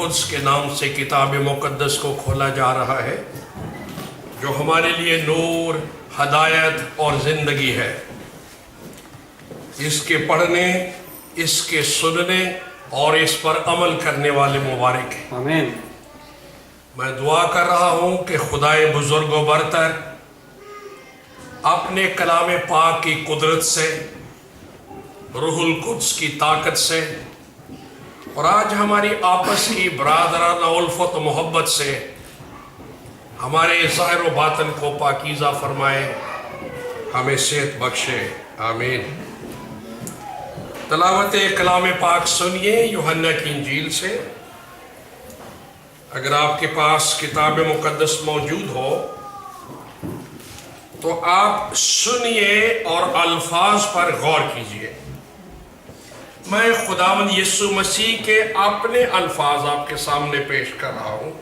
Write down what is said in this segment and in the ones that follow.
القدس کے نام سے کتاب مقدس کو کھولا جا رہا ہے، جو ہمارے لیے نور، ہدایت اور زندگی ہے۔ اس کے پڑھنے، اس کے سننے اور اس پر عمل کرنے والے مبارک ہیں۔ آمین۔ میں دعا کر رہا ہوں کہ خدائے بزرگ و برتر اپنے کلام پاک کی قدرت سے، روح القدس کی طاقت سے، اور آج ہماری آپس کی برادرانہ الفت و محبت سے ہمارے ظاہر و باطن کو پاکیزہ فرمائے، ہمیں صحت بخشے۔ آمین۔ تلاوت کلام پاک سنیے یوحنا کی انجیل سے۔ اگر آپ کے پاس کتاب مقدس موجود ہو تو آپ سنیے اور الفاظ پر غور کیجیے۔ میں خداوند یسوع مسیح کے اپنے الفاظ آپ کے سامنے پیش کر رہا ہوں۔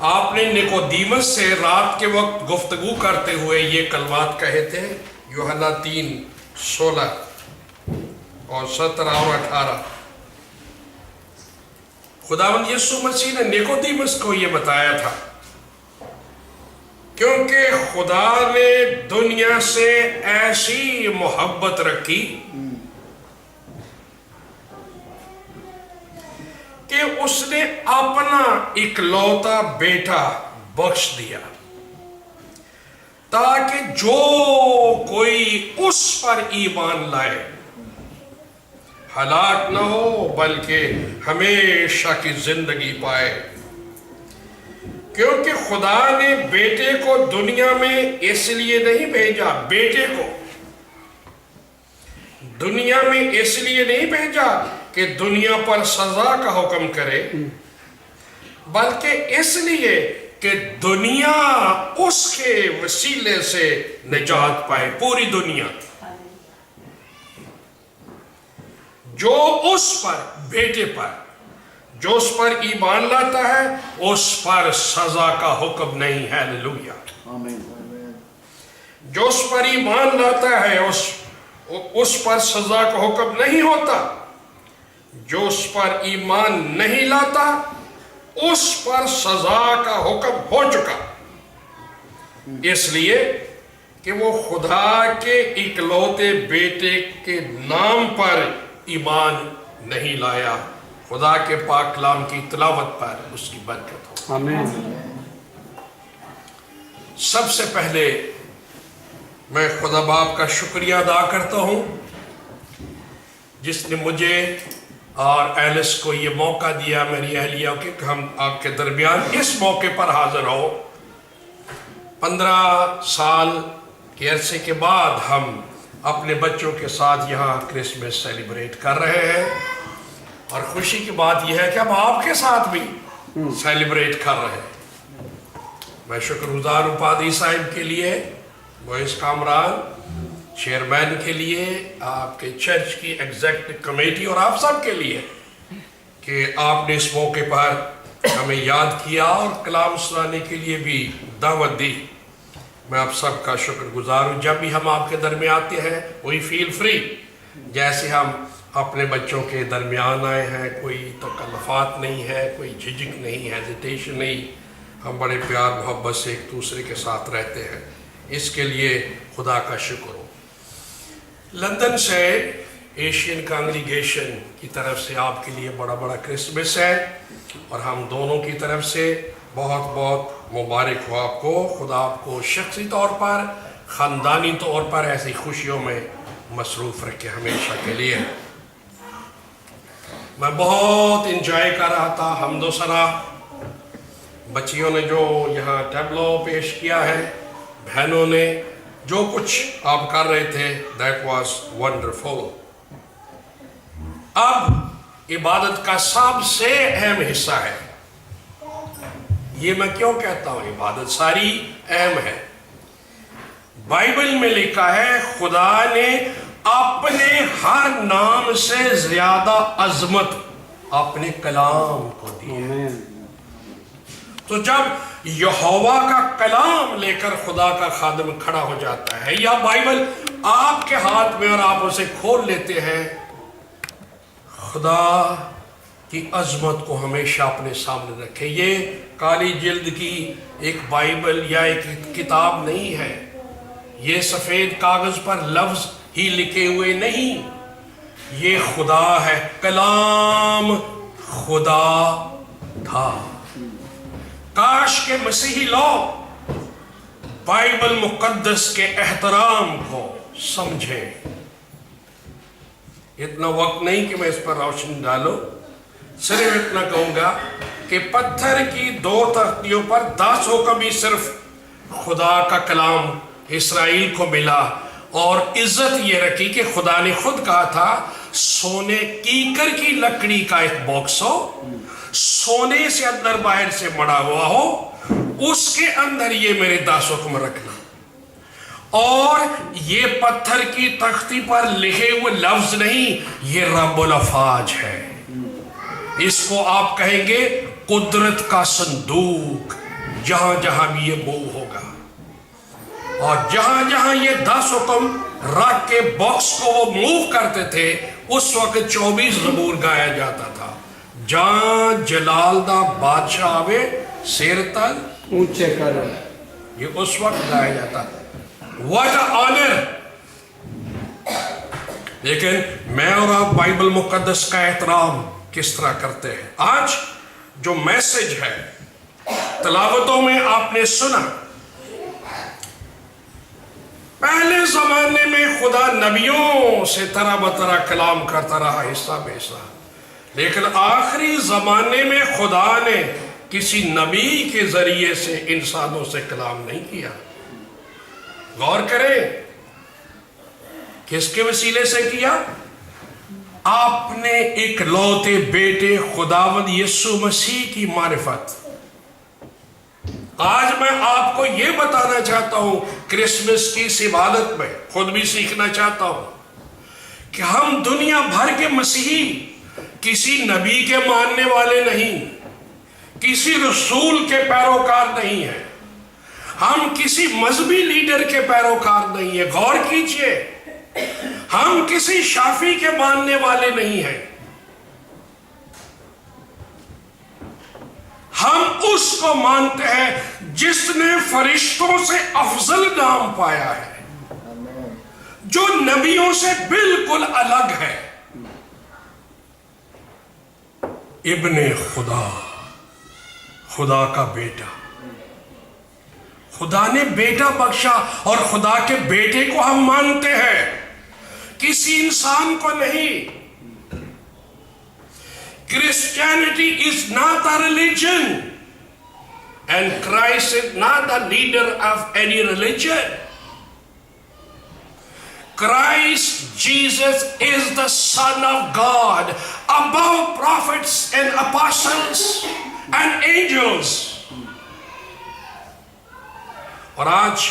آپ نے نیکودیمس سے رات کے وقت گفتگو کرتے ہوئے یہ کلمات کہے تھے، یوحنا 3:16 اور 17 اور 18۔ خداوند یسوع مسیح نے نیکودیمس کو یہ بتایا تھا، کیونکہ خدا نے دنیا سے ایسی محبت رکھی کہ اس نے اپنا اکلوتا بیٹا بخش دیا، تاکہ جو کوئی اس پر ایمان لائے ہلاک نہ ہو بلکہ ہمیشہ کی زندگی پائے۔ کیونکہ خدا نے بیٹے کو دنیا میں اس لیے نہیں بھیجا، بیٹے کو دنیا میں اس لیے نہیں بھیجا کہ دنیا پر سزا کا حکم کرے، بلکہ اس لیے کہ دنیا اس کے وسیلے سے نجات پائے، پوری دنیا۔ جو اس پر، بیٹے پر، جو اس پر ایمان لاتا ہے اس پر سزا کا حکم نہیں ہے۔ ہلیلویا۔ جو اس پر ایمان لاتا ہے اس پر سزا کا حکم نہیں ہوتا، جو اس پر ایمان نہیں لاتا اس پر سزا کا حکم ہو چکا، اس لیے کہ وہ خدا کے اکلوتے بیٹے کے نام پر ایمان نہیں لایا۔ خدا کے پاک کلام کی تلاوت پر اس کی برکت ہو۔ آمین۔ سب سے پہلے میں خدا باپ کا شکریہ ادا کرتا ہوں جس نے مجھے اور ایلس کو یہ موقع دیا، میری اہلیہ کہ ہم آپ کے درمیان اس موقع پر حاضر ہو۔ 15 سال کے عرصے کے بعد ہم اپنے بچوں کے ساتھ یہاں کرسمس سیلیبریٹ کر رہے ہیں، اور خوشی کی بات یہ ہے کہ ہم آپ کے ساتھ بھی سیلیبریٹ کر رہے ہیں۔ میں شکر گزار ہوں پادری صاحب کے لیے، موئز کامران چیئرمین کے لیے، آپ کے چرچ کی ایگزیکٹو کمیٹی اور آپ سب کے لیے کہ آپ نے اس موقع پر ہمیں یاد کیا اور کلام سنانے کے لیے بھی دعوت دی۔ میں آپ سب کا شکر گزار ہوں۔ جب بھی ہم آپ کے درمیان آتے ہیں وہی فیل فری، جیسے ہم اپنے بچوں کے درمیان آئے ہیں، کوئی تکلفات نہیں ہے، کوئی جھجک نہیں، ہیزیٹیشن نہیں، ہم بڑے پیار محبت سے ایک دوسرے کے ساتھ رہتے ہیں۔ اس کے لیے خدا کا شکر ہو۔ لندن سے ایشین کانگریگیشن کی طرف سے آپ کے لیے بڑا بڑا کرسمس ہے، اور ہم دونوں کی طرف سے بہت بہت مبارک ہو آپ کو۔ خدا آپ کو شخصی طور پر، خاندانی طور پر ایسی خوشیوں میں مصروف رکھے ہمیشہ کے لیے۔ میں بہت انجوائے کر رہا تھا، حمد و ثنا بچیوں نے جو یہاں ٹیبلو پیش کیا ہے، بہنوں نے جو کچھ آپ کر رہے تھے، that was wonderful۔ اب عبادت کا سب سے اہم حصہ ہے، یہ میں کیوں کہتا ہوں عبادت ساری اہم ہے۔ بائبل میں لکھا ہے خدا نے اپنے ہر نام سے زیادہ عظمت اپنے کلام کو دی ہے۔ تو جب یہوہ کا کلام لے کر خدا کا خادم کھڑا ہو جاتا ہے، یا بائبل آپ کے ہاتھ میں اور آپ اسے کھول لیتے ہیں، خدا کی عظمت کو ہمیشہ اپنے سامنے رکھے۔ یہ کالی جلد کی ایک بائبل یا ایک کتاب نہیں ہے، یہ سفید کاغذ پر لفظ ہی لکھے ہوئے نہیں، یہ خدا ہے، کلام خدا تھا۔ کاش کے مسیحی لوگ بائبل مقدس کے احترام کو سمجھیں۔ اتنا وقت نہیں کہ میں اس پر روشنی ڈالوں، صرف اتنا کہوں گا کہ پتھر کی 2 تختیوں پر 10 حکم بھی صرف خدا کا کلام اسرائیل کو ملا، اور عزت یہ رکھی کہ خدا نے خود کہا تھا سونے کیکر کی لکڑی کا ایک باکس ہو، سونے سے اندر باہر سے مڑا ہوا ہو، اس کے اندر یہ میرے 10 حکم رکھنا۔ اور یہ پتھر کی تختی پر لکھے ہوئے لفظ نہیں، یہ رب الافواج ہے۔ اس کو آپ کہیں گے قدرت کا صندوق، جہاں جہاں بھی یہ موو ہوگا، اور جہاں جہاں یہ 10 حکم رکھ کے باکس کو وہ موو کرتے تھے، اس وقت 24 زبور گایا جاتا تھا۔ جان جلال دا بادشاہ آوے سیر تک اونچے کر، یہ اس وقت گایا جاتا تھا۔ What an honor! لیکن میں اور آپ بائبل مقدس کا احترام کس طرح کرتے ہیں؟ آج جو میسج ہے تلاوتوں میں آپ نے سنا، پہلے زمانے میں خدا نبیوں سے طرح بطرح کلام کرتا رہا، حصہ بے حصہ، لیکن آخری زمانے میں خدا نے کسی نبی کے ذریعے سے انسانوں سے کلام نہیں کیا۔ غور کریں، کس کے وسیلے سے کیا؟ آپ نے اکلوتے بیٹے خداوند یسوع مسیح کی معرفت۔ آج میں آپ کو یہ بتانا چاہتا ہوں، کرسمس کی اس عبادت میں خود بھی سیکھنا چاہتا ہوں کہ ہم دنیا بھر کے مسیحی کسی نبی کے ماننے والے نہیں، کسی رسول کے پیروکار نہیں ہیں، ہم کسی مذہبی لیڈر کے پیروکار نہیں ہیں۔ غور کیجئے، ہم کسی شافعی کے ماننے والے نہیں ہیں، ہم اس کو مانتے ہیں جس نے فرشتوں سے افضل نام پایا ہے، جو نبیوں سے بالکل الگ ہے، ابن خدا، خدا کا بیٹا۔ خدا نے بیٹا بخشا، اور خدا کے بیٹے کو ہم مانتے ہیں، کسی انسان کو نہیں۔ Christianity is not a religion, and Christ is not the leader of any religion. Christ Jesus is the Son of God, above prophets and apostles and angels. اور آج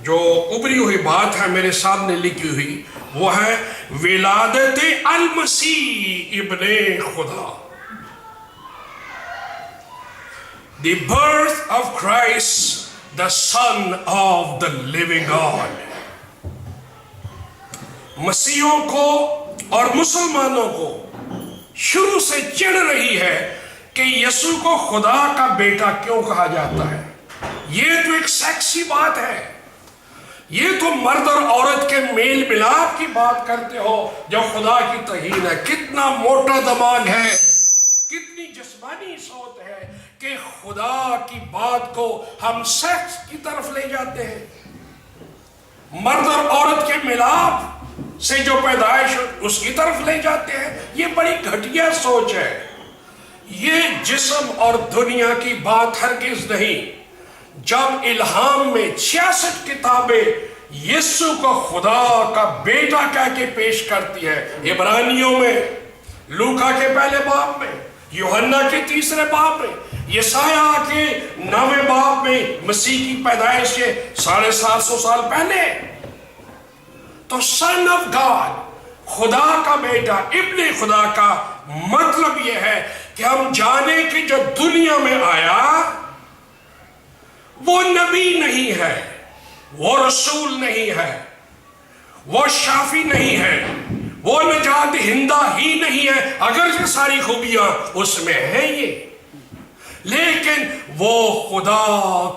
جو ابری ہوئی بات ہے میرے سامنے لکھی ہوئی، وہ ہے ولادت المسیح ابن خدا، the birth of Christ, the Son of the living God۔ مسیحوں کو اور مسلمانوں کو شروع سے چڑھ رہی ہے کہ یسوع کو خدا کا بیٹا کیوں کہا جاتا ہے۔ یہ تو ایک سیکسی بات ہے، یہ تو مرد اور عورت کے میل ملاپ کی بات کرتے ہو جو خدا کی توہین ہے۔ کتنا موٹا دماغ ہے، کتنی جسمانی سوچ ہے کہ خدا کی بات کو ہم سیکس کی طرف لے جاتے ہیں، مرد اور عورت کے ملاپ سے جو پیدائش اس کی طرف لے جاتے ہیں۔ یہ بڑی گھٹیا سوچ ہے، یہ جسم اور دنیا کی بات ہرگز نہیں۔ جب الہام میں 66 کتابیں یسوع کو خدا کا بیٹا کہہ کے پیش کرتی ہے، عبرانیوں میں، لوکا کے پہلے باب میں، یوحنا کے 3 باب میں، یسایہ کے 9 باب میں، مسیح کی پیدائش کے 750 سال پہلے۔ تو سن آف گاڈ، خدا کا بیٹا، ابن خدا کا مطلب یہ ہے کہ ہم جانے کہ جو دنیا میں آیا وہ نبی نہیں ہے، وہ رسول نہیں ہے، وہ شافی نہیں ہے، وہ نجات دہندہ ہی نہیں ہے، اگرچہ ساری خوبیاں اس میں ہیں یہ، لیکن وہ خدا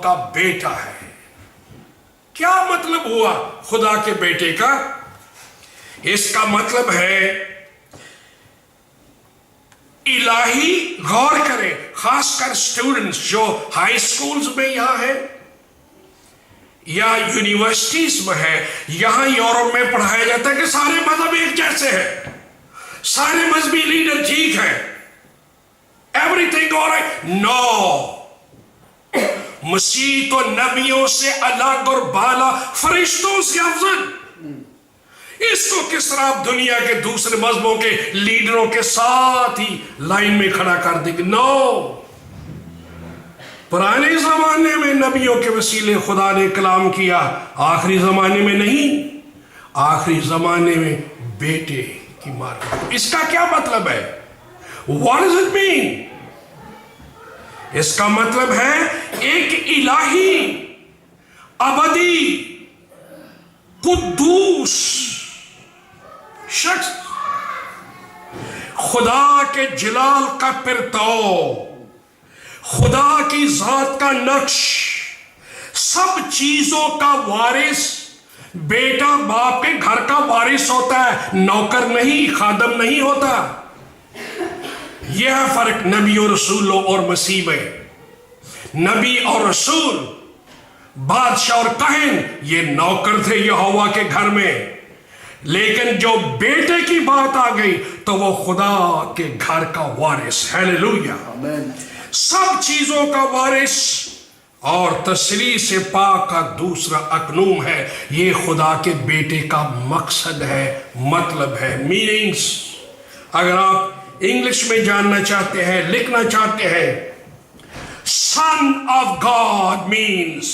کا بیٹا ہے۔ کیا مطلب ہوا خدا کے بیٹے کا؟ اس کا مطلب ہے الہی، غور کریں خاص کر اسٹوڈنٹس جو ہائی سکولز میں یہاں ہیں یا یونیورسٹیز میں ہے، یہاں یورپ میں پڑھایا جاتا ہے کہ سارے مذہب ایک جیسے ہیں، سارے مذہبی لیڈر ٹھیک ہیں، everything all right. No. مسیح تو نبیوں سے الگ اور بالا، فرشتوں سے افضل۔ اس کو کس طرح آپ دنیا کے دوسرے مذہبوں کے لیڈروں کے ساتھ ہی لائن میں کھڑا کر دیں گے؟ نو۔ پرانے زمانے میں نبیوں کے وسیلے خدا نے کلام کیا، آخری زمانے میں نہیں، آخری زمانے میں بیٹے کی مار۔ اس کا کیا مطلب ہے؟ What does it mean؟ اس کا مطلب ہے ایک الہی، ابدی، قدوس شخص، خدا کے جلال کا پرتو، خدا کی ذات کا نقش، سب چیزوں کا وارث۔ بیٹا باپ کے گھر کا وارث ہوتا ہے، نوکر نہیں، خادم نہیں ہوتا۔ یہ ہے فرق نبی اور رسولوں اور مسیح میں۔ نبی اور رسول، بادشاہ اور کاہن، یہ نوکر تھے یہوہ کے گھر میں، لیکن جو بیٹے کی بات آ گئی تو وہ خدا کے گھر کا وارث۔ ہیلیلویا، سب چیزوں کا وارث۔ اور تصریح سے پاک کا دوسرا اکنوم ہے، یہ خدا کے بیٹے کا مقصد ہے، مطلب ہے، میننگز۔ اگر آپ انگلش میں جاننا چاہتے ہیں، لکھنا چاہتے ہیں، Son of God means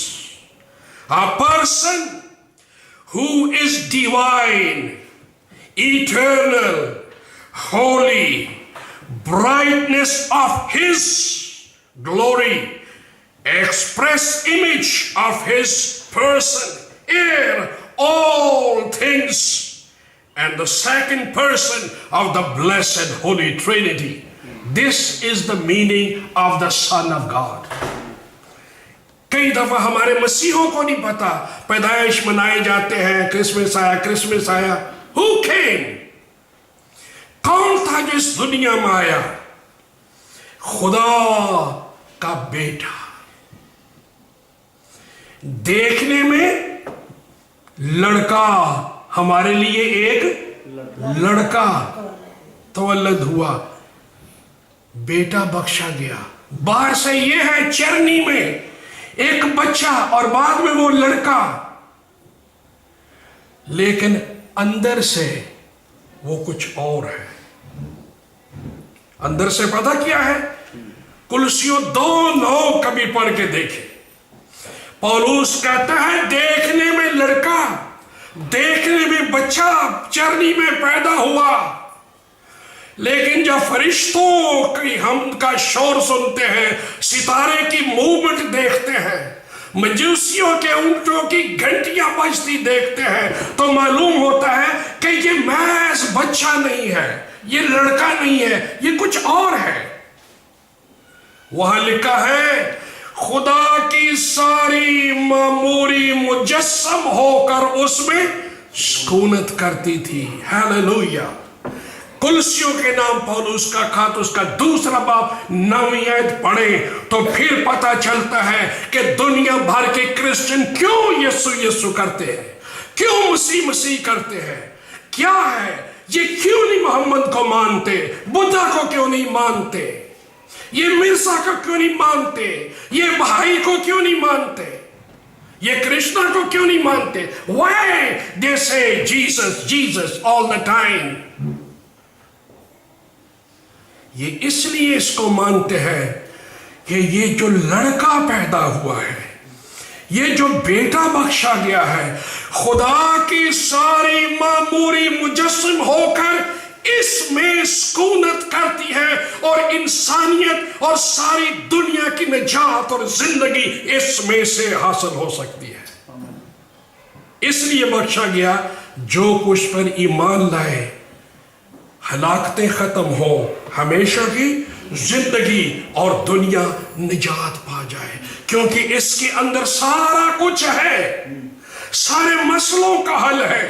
a person who is divine, eternal, holy, brightness of His glory, express image of His person, heir all things, and the second person of the blessed Holy Trinity. This is the meaning of the Son of God. کئی دفعہ ہمارے مسیحوں کو نہیں پتا، پیدائش منائے جاتے ہیں، کرسمس آیا، کرسمس آیا۔ Who came؟ کون تھا جو اس دنیا میں آیا؟ خدا کا بیٹا۔ دیکھنے میں لڑکا، ہمارے لیے ایک لڑکا تولد ہوا، بیٹا بخشا گیا۔ باہر سے یہ ہے چرنی میں ایک بچہ اور بعد میں وہ لڑکا، لیکن اندر سے وہ کچھ اور ہے۔ اندر سے پتہ کیا ہے؟ کلوسیوں 2:9 کبھی پڑھ کے دیکھیں۔ پولس کہتا ہے دیکھنے میں لڑکا، دیکھنے میں بچہ چرنی میں پیدا ہوا، لیکن جب فرشتوں کی حمد کا شور سنتے ہیں، ستارے کی موومنٹ دیکھتے ہیں، مجوسیوں کے اونٹوں کی گھنٹیاں بجتی دیکھتے ہیں، تو معلوم ہوتا ہے کہ یہ محض بچہ نہیں ہے، یہ لڑکا نہیں ہے، یہ کچھ اور ہے۔ وہاں لکھا ہے خدا کی ساری معموری مجسم ہو کر اس میں سکونت کرتی تھی۔ ہیلیلویا۔ کلسیوں کے نام پولس کا خط، اس کا 2 باب 9 آیت پڑھیں تو پھر پتہ چلتا ہے کہ دنیا بھر کے کرسچن کیوں یسوع یسوع کرتے ہیں، کیوں مسیح مسیح کرتے ہیں، کیا ہے یہ، کیوں نہیں محمد کو مانتے، بدھا کو کیوں نہیں مانتے، یہ مرزا کو کیوں نہیں مانتے، یہ بھائی کو کیوں نہیں مانتے، یہ کرشنا کو کیوں نہیں مانتے؟ Why they say Jesus Jesus all the time؟ یہ اس لیے اس کو مانتے ہیں کہ یہ جو لڑکا پیدا ہوا ہے، یہ جو بیٹا بخشا گیا ہے، خدا کی ساری معموری مجسم ہو کر اس میں سکونت کرتی ہے، اور انسانیت اور ساری دنیا کی نجات اور زندگی اس میں سے حاصل ہو سکتی ہے۔ اس لیے بخشا گیا جو کچھ پر ایمان لائے ہلاکتیں ختم ہو، ہمیشہ کی زندگی اور دنیا نجات پا جائے، کیونکہ اس کے اندر سارا کچھ ہے، سارے مسئلوں کا حل ہے،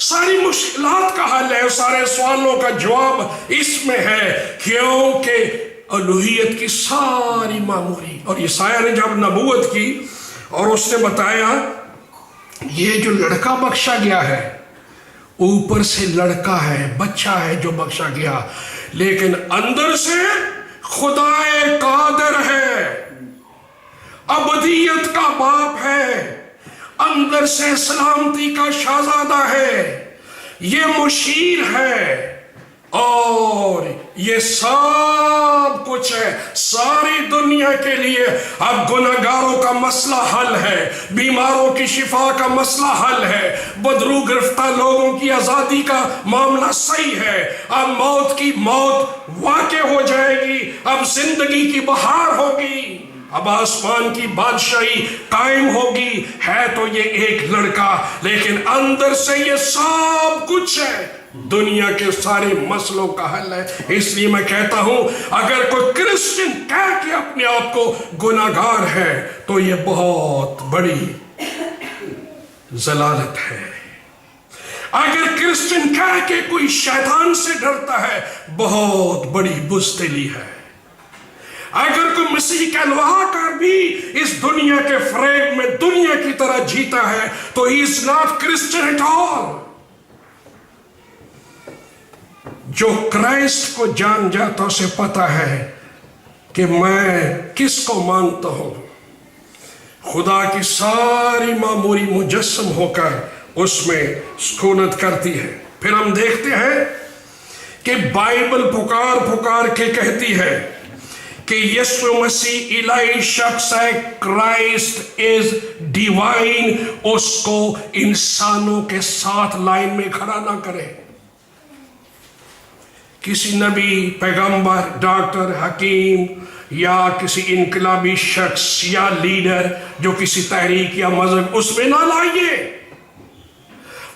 ساری مشکلات کا حل ہے، سارے سوالوں کا جواب اس میں ہے، کیونکہ الوہیت کی ساری معمولی۔ اور یسایہ نے جب نبوت کی اور اس نے بتایا یہ جو لڑکا بخشا گیا ہے، اوپر سے لڑکا ہے، بچہ ہے جو بخشا گیا، لیکن اندر سے خدا قادر ہے، ابدیت کا باپ ہے، اندر سے سلامتی کا شہزادہ ہے، یہ مشیر ہے، اور یہ سب کچھ ہے ساری دنیا کے لیے۔ اب گناہگاروں کا مسئلہ حل ہے، بیماروں کی شفا کا مسئلہ حل ہے، بدرو گرفتہ لوگوں کی آزادی کا معاملہ صحیح ہے، اب موت کی موت واقع ہو جائے گی، اب زندگی کی بہار ہوگی، اب آسمان کی بادشاہی قائم ہوگی۔ ہے تو یہ ایک لڑکا، لیکن اندر سے یہ سب کچھ ہے، دنیا کے سارے مسئلوں کا حل ہے۔ اس لیے میں کہتا ہوں اگر کوئی کرسچن کہہ کے اپنے آپ کو گناہگار ہے تو یہ بہت بڑی ضلالت ہے۔ اگر کرسچن کہہ کے کوئی شیطان سے ڈرتا ہے بہت بڑی بزدلی ہے۔ اگر کوئی مسیح کہلوا کر بھی اس دنیا کے فریب میں دنیا کی طرح جیتا ہے تو he is not Christian at all۔ جو کرائسٹ کو جان جاتا اسے پتا ہے کہ میں کس کو مانتا ہوں، خدا کی ساری معمولی مجسم ہو کر اس میں سکونت کرتی ہے۔ پھر ہم دیکھتے ہیں کہ بائبل پکار کے کہتی ہے کہ یسوع مسیح الہی شخص ہے، کرائسٹ از ڈیوائن، اس کو انسانوں کے ساتھ لائن میں کھڑا نہ کرے۔ کسی نبی، پیغمبر، ڈاکٹر، حکیم یا کسی انقلابی شخص یا لیڈر جو کسی تحریک یا مذہب اس میں نہ لائیے،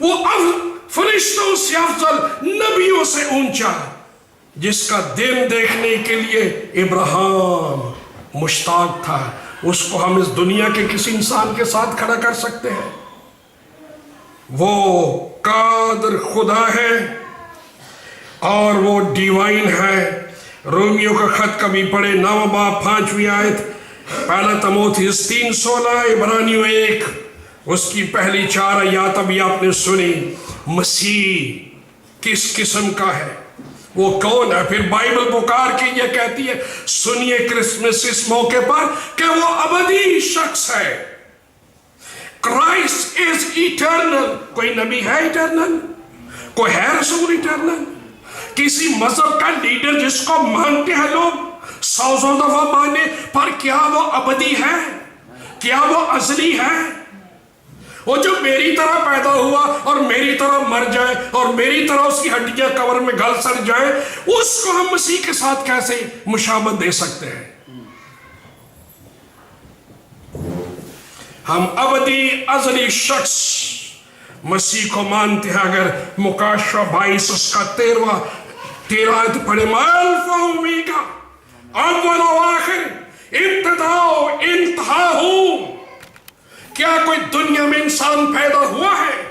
وہ فرشتوں سے افضل، نبیوں سے اونچا، جس کا دن دیکھنے کے لیے ابراہیم مشتاق تھا، اس کو ہم اس دنیا کے کسی انسان کے ساتھ کھڑا کر سکتے ہیں؟ وہ قادر خدا ہے اور وہ ڈیوائن ہے۔ رومیو کا خط کبھی پڑھے، 9 باب 5ویں آیت، پہلا تموتھیوس 3:16، عبرانیوں 1 اس کی پہلی 4 آیات ابھی آپ نے سنی۔ مسیح کس قسم کا ہے، وہ کون ہے؟ پھر بائبل پکار کے یہ کہتی ہے، سنیے کرسمس اس موقع پر، کہ وہ ابدی شخص ہے۔ Christ is eternal. کوئی نبی ہے ایٹرنل؟ کوئی ہے رسول ایٹرنل؟ کسی مذہب کا لیڈر جس کو مانتے ہیں لوگ 100 دفعہ مانے، پر کیا وہ ابدی ہے؟ کیا وہ ازلی ہے؟ وہ جو میری طرح پیدا ہوا اور میری طرح مر جائے اور میری طرح اس کی ہڈیاں قبر میں گل سڑ جائے، اس کو ہم مسیح کے ساتھ کیسے مشابہت دے سکتے ہیں؟ ہم ابدی ازلی شخص مسیح کو مانتے ہیں۔ اگر مکاشفہ 22 اس کا 13 آیت پڑھے، میں الفا اومیگا، اول و آخر، ابتدا و انتہا ہوں۔ کیا کوئی دنیا میں انسان پیدا ہوا ہے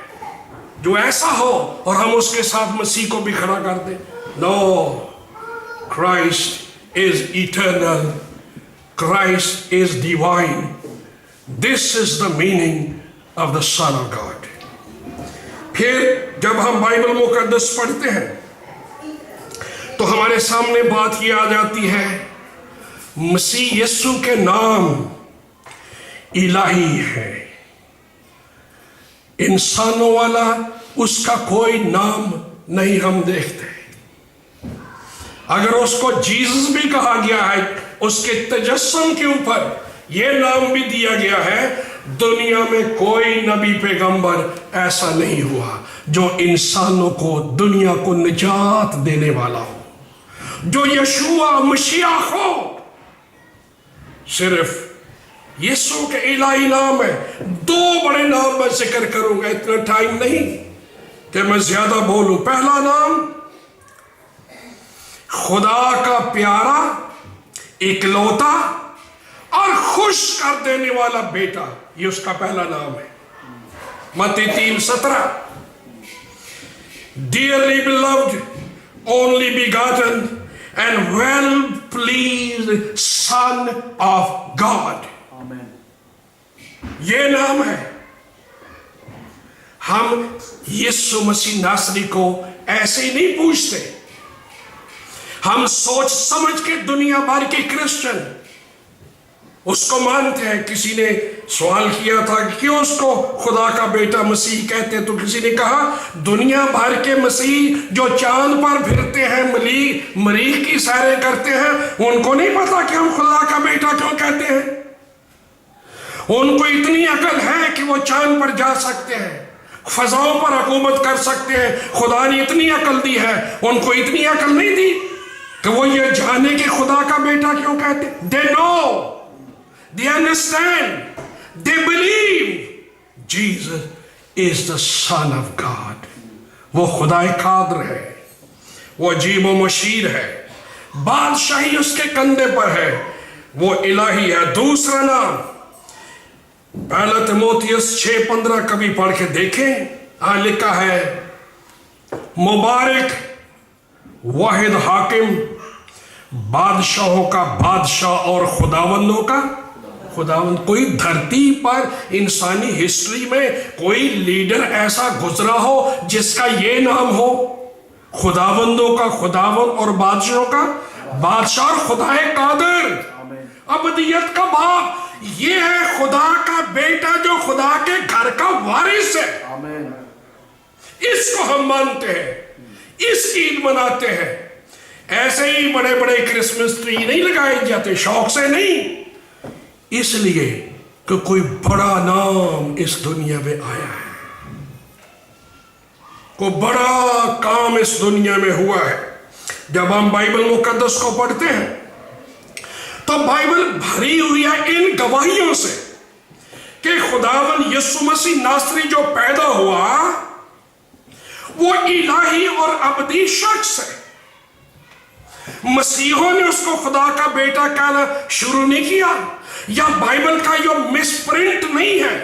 جو ایسا ہو اور ہم اس کے ساتھ مسیح کو بھی کھڑا کر دیں؟ No, Christ is eternal, Christ is divine. This is the meaning of the son of God. پھر جب ہم بائبل مقدس پڑھتے ہیں تو ہمارے سامنے بات یہ آ جاتی ہے، مسیح یسوع کے نام الہی ہے، انسانوں والا اس کا کوئی نام نہیں ہم دیکھتے۔ اگر اس کو جیزس بھی کہا گیا ہے، اس کے تجسم کے اوپر یہ نام بھی دیا گیا ہے، دنیا میں کوئی نبی پیغمبر ایسا نہیں ہوا جو انسانوں کو، دنیا کو نجات دینے والا ہو، جو یشوع مشیح ہو۔ صرف یسوع کے الہی نام ہے۔ 2 بڑے نام میں ذکر کروں گا، اتنا ٹائم نہیں کہ میں زیادہ بولوں۔ پہلا نام خدا کا پیارا اکلوتا اور خوش کر دینے والا بیٹا، یہ اس کا پہلا نام ہے۔ متی 3:17 Dearly beloved, only begotten and well pleased Son of God. یہ نام ہے۔ ہم یسوع مسیح ناصری کو ایسے ہی نہیں پوچھتے، ہم سوچ سمجھ کے دنیا بھر کے کرسچن اس کو مانتے ہیں۔ کسی نے سوال کیا تھا کہ کیوں اس کو خدا کا بیٹا مسیح کہتے ہیں، تو کسی نے کہا دنیا بھر کے مسیح جو چاند پر پھرتے ہیں، مریخ کی سیریں کرتے ہیں، ان کو نہیں پتا کہ ہم خدا کا بیٹا کیوں کہتے ہیں۔ ان کو اتنی عقل ہے کہ وہ چاند پر جا سکتے ہیں، فضاؤں پر حکومت کر سکتے ہیں۔ خدا نے اتنی عقل دی ہے، ان کو اتنی عقل نہیں دی کہ وہ یہ جانے کہ خدا کا بیٹا کیوں کہتے ہیں۔ They know, they understand, they believe Jesus is the Son of God. وہ خدا قادر ہے، وہ عجیب و مشیر ہے، بادشاہی اس کے کندھے پر ہے، وہ الہی ہے۔ دوسرا نام پہلا تیموتھیوس 6:15 کبھی پڑھ کے دیکھیں، لکھا ہے مبارک واحد حاکم، بادشاہوں کا بادشاہ اور خداوندوں کا خداوند۔ کوئی دھرتی پر انسانی ہسٹری میں کوئی لیڈر ایسا گزرا ہو جس کا یہ نام ہو، خداوندوں کا خداوند اور بادشاہوں کا بادشاہ اور خدا قادر، ابدیت کا باپ۔ یہ ہے خدا کا بیٹا جو خدا کے گھر کا وارث ہے۔ اس کو ہم مانتے ہیں، اس کی عید مناتے ہیں۔ ایسے ہی بڑے بڑے کرسمس ٹری نہیں لگائے جاتے، شوق سے نہیں، اس لیے کہ کوئی بڑا نام اس دنیا میں آیا ہے، کوئی بڑا کام اس دنیا میں ہوا ہے۔ جب ہم بائبل مقدس کو پڑھتے ہیں تو بائبل بھری ہوئی ہے ان گواہیوں سے کہ خداوند یسوع مسیح ناصری جو پیدا ہوا وہ الہی اور ابدی شخص ہے۔ مسیحوں نے اس کو خدا کا بیٹا کہنا شروع نہیں کیا، یا بائبل کا یہ مس پرنٹ نہیں ہے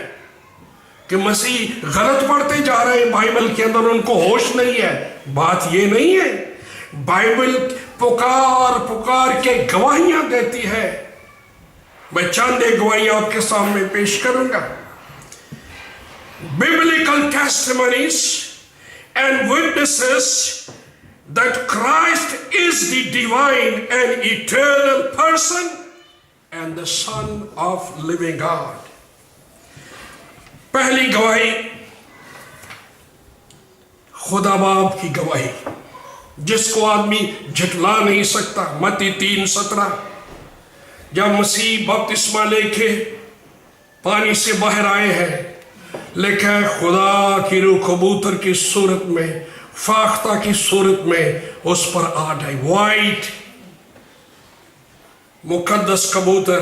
کہ مسیح غلط پڑھتے جا رہے ہیں بائبل کے اندر، ان کو ہوش نہیں ہے۔ بات یہ نہیں ہے، بائبل پکار کے گواہیاں دیتی ہے۔ میں چند گواہیاں آپ کے سامنے پیش کروں گا۔ Biblical testimonies and witnesses that Christ is the divine and eternal person and the Son of living God. پہلی گواہی خدا باپ کی گواہی، جس کو آدمی جھٹلا نہیں سکتا۔ متی 3:17 جب مسیح بپتسمہ لے کے پانی سے باہر آئے ہیں، لکھا ہے خدا کی روح کبوتر کی صورت میں، فاختہ کی صورت میں اس پر آ جائے، وائٹ مقدس کبوتر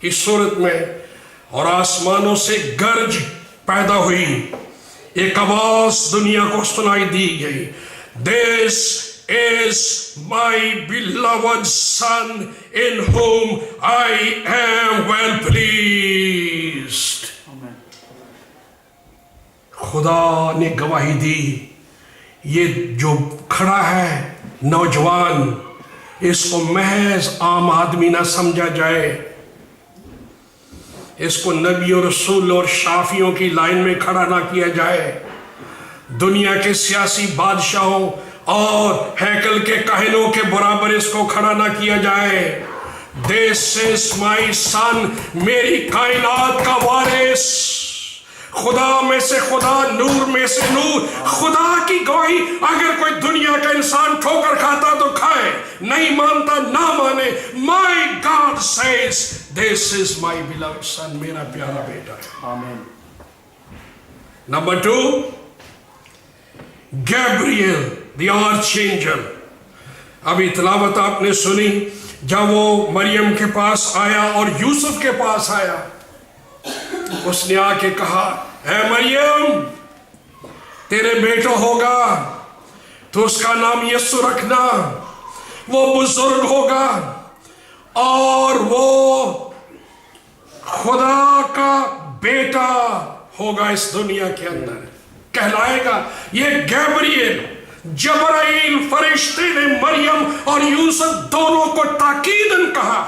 کی صورت میں، اور آسمانوں سے گرج پیدا ہوئی، ایک آواز دنیا کو سنائی دی گئی، This is my beloved Son in whom I am well pleased. خدا نے گواہی دی، یہ جو کھڑا ہے نوجوان، اس کو محض عام آدمی نہ سمجھا جائے، اس کو نبی اور رسول اور شافیوں کی لائن میں کھڑا نہ کیا جائے، دنیا کے سیاسی بادشاہوں اور ہیکل کے کاہنوں کے برابر اس کو کھڑا نہ کیا جائے۔ This is my son، میری کائنات کا وارث، خدا میں سے خدا، نور میں سے نور۔ خدا کی گواہی، اگر کوئی دنیا کا انسان ٹھوکر کھاتا تو کھائے، نہیں مانتا نہ مانے۔ My God says this is my beloved son، میرا پیارا بیٹا ہے۔ آمین۔ Number 2، Gabriel the archangel۔ ابھی تلاوت آپ نے سنی، جب وہ مریم کے پاس آیا اور یوسف کے پاس آیا، اس نے آ کے کہا اے مریم تیرے بیٹا ہوگا تو اس کا نام یسوع رکھنا، وہ بزرگ ہوگا اور وہ خدا کا بیٹا ہوگا اس دنیا کے اندر کہلائے گا۔ یہ گیبریل جبرائیل فرشتے نے مریم اور یوسف دونوں کو تاکیدن کہا۔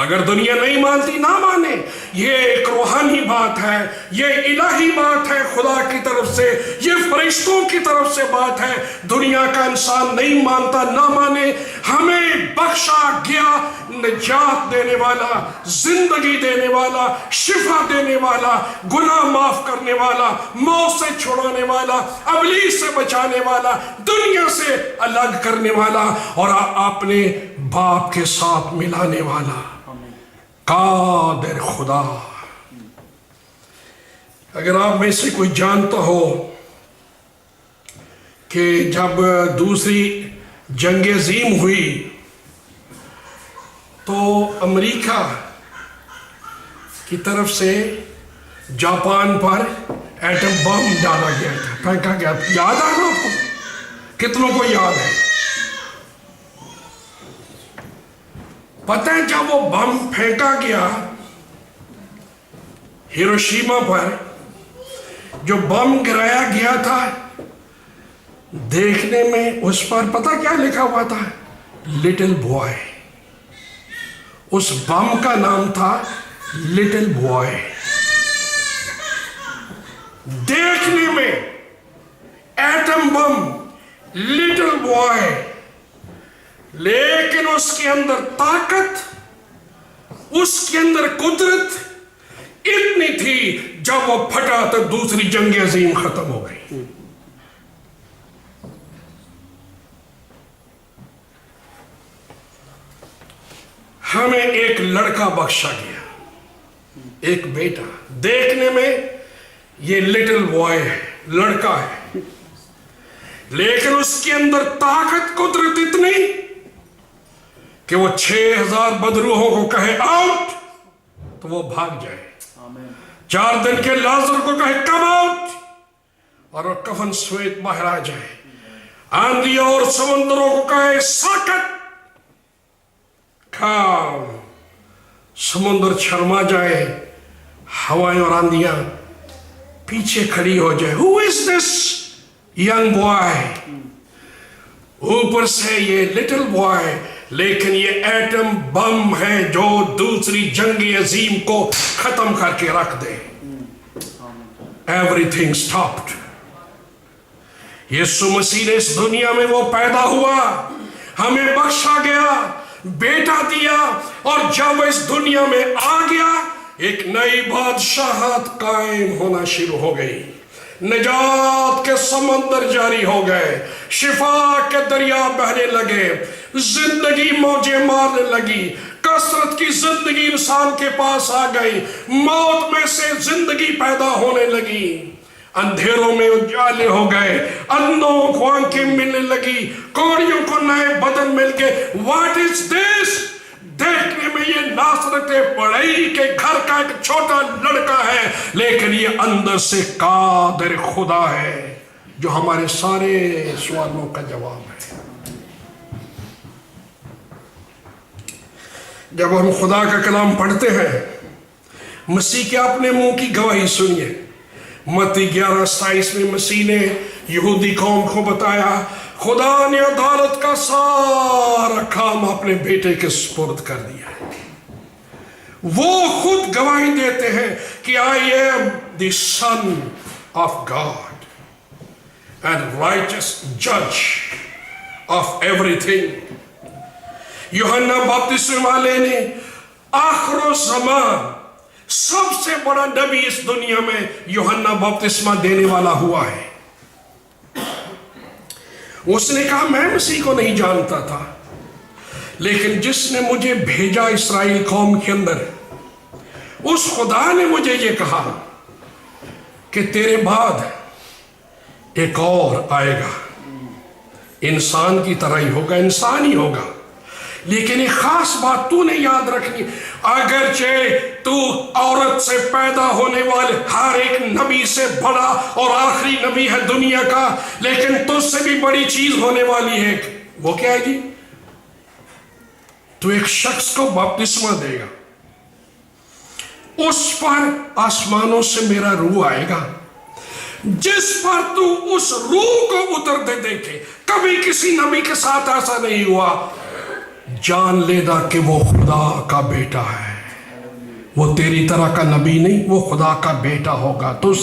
اگر دنیا نہیں مانتی نہ مانے، یہ ایک روحانی بات ہے، یہ الہی بات ہے خدا کی طرف سے، یہ فرشتوں کی طرف سے بات ہے۔ دنیا کا انسان نہیں مانتا نہ مانے، ہمیں بخشا گیا نجات دینے والا، زندگی دینے والا، شفا دینے والا، گناہ معاف کرنے والا، موت سے چھڑانے والا، ابلیس سے بچانے والا، دنیا سے الگ کرنے والا اور اپنے باپ کے ساتھ ملانے والا قادر خدا۔ اگر آپ میں سے کوئی جانتا ہو کہ جب دوسری جنگ عظیم ہوئی تو امریکہ کی طرف سے جاپان پر ایٹم بم ڈالا گیا تھا، پھینکا گیا تھا، یاد ہے آپ کو؟ کتنوں کو یاد ہے؟ پتہ ہے جب وہ بم پھینکا گیا ہیروشیما پر، جو بم گرایا گیا تھا، دیکھنے میں اس پر پتہ کیا لکھا ہوا تھا؟ Little boy. اس بم کا نام تھا لٹل بوائے۔ دیکھنے میں ایٹم بم، لٹل بوائے، لیکن اس کے اندر طاقت، اس کے اندر قدرت اتنی تھی، جب وہ پھٹا تو دوسری جنگ عظیم ختم ہو گئی۔ ہمیں ایک لڑکا بخشا گیا، ایک بیٹا۔ دیکھنے میں یہ لٹل بوائے ہے، لڑکا ہے، لیکن اس کے اندر طاقت، قدرت اتنی کہ وہ 6000 بدروحوں کو کہے آؤٹ تو وہ بھاگ جائے، 4 دن کے لازر کو کہے کم آؤٹ اور وہ کفن سویت باہر آ جائے، آندھیوں اور سمندروں کو کہے ساکت کام، سمندر شرما جائے، ہوائیں اور آندھیاں پیچھے کھڑی ہو جائے۔ Who is this young boy؟ اوپر سے یہ لٹل بوائے، لیکن یہ ایٹم بم ہے جو دوسری جنگ عظیم کو ختم کر کے رکھ دے۔ Everything stopped۔ یسوع مسیح نے اس دنیا میں وہ پیدا ہوا، ہمیں بخشا گیا، بیٹا دیا، اور جب اس دنیا میں آ گیا ایک نئی بادشاہت قائم ہونا شروع ہو گئی، نجات کے سمندر جاری ہو گئے، شفا کے دریا بہنے لگے، زندگی موجیں مارنے لگی، کثرت کی زندگی انسان کے پاس آ گئی، موت میں سے زندگی پیدا ہونے لگی، اندھیروں میں اجالے ہو گئے، اندھوں کو آنکھیں ملنے لگی، کوڑیوں کو نئے بدن مل گئے۔ What is this؟ دیکھنے میں یہ ناصرت بڑئی کے گھر کا ایک چھوٹا لڑکا ہے، لیکن یہ اندر سے قادر خدا ہے جو ہمارے سارے سوالوں کا جواب ہے۔ جب ہم خدا کا کلام پڑھتے ہیں، مسیح کے اپنے منہ کی گواہی سنیے۔ متی 11:27 میں مسیح نے یہودی قوم کو بتایا، خدا نے عدالت کا سارا کام اپنے بیٹے کے سپرد کر دیا ہے۔ وہ خود گواہی دیتے ہیں کہ I am the son of God and righteous judge of everything۔ یوحنا بپتسمے والے نے آخر الزمان سب سے بڑا نبی اس دنیا میں یوحنا بپتسمہ دینے والا ہوا ہے۔ اس نے کہا میں مسیح کو نہیں جانتا تھا، لیکن جس نے مجھے بھیجا اسرائیل قوم کے اندر، اس خدا نے مجھے یہ کہا کہ تیرے بعد ایک اور آئے گا، انسان کی طرح ہی ہوگا، انسان ہی ہوگا، لیکن ایک خاص بات تو نے یاد رکھنی، اگرچہ تو عورت سے پیدا ہونے والے ہر ایک نبی سے بڑا اور آخری نبی ہے دنیا کا، لیکن تجھ سے بھی بڑی چیز ہونے والی ہے۔ وہ کیا ہے جی؟ تو ایک شخص کو بپتسمہ دے گا، اس پر آسمانوں سے میرا روح آئے گا، جس پر تو اس روح کو اترتے دیکھے۔ کبھی کسی نبی کے ساتھ ایسا نہیں ہوا۔ جان لینا کہ وہ خدا کا بیٹا ہے، وہ تیری طرح کا نبی نہیں، وہ خدا کا بیٹا ہوگا۔ تو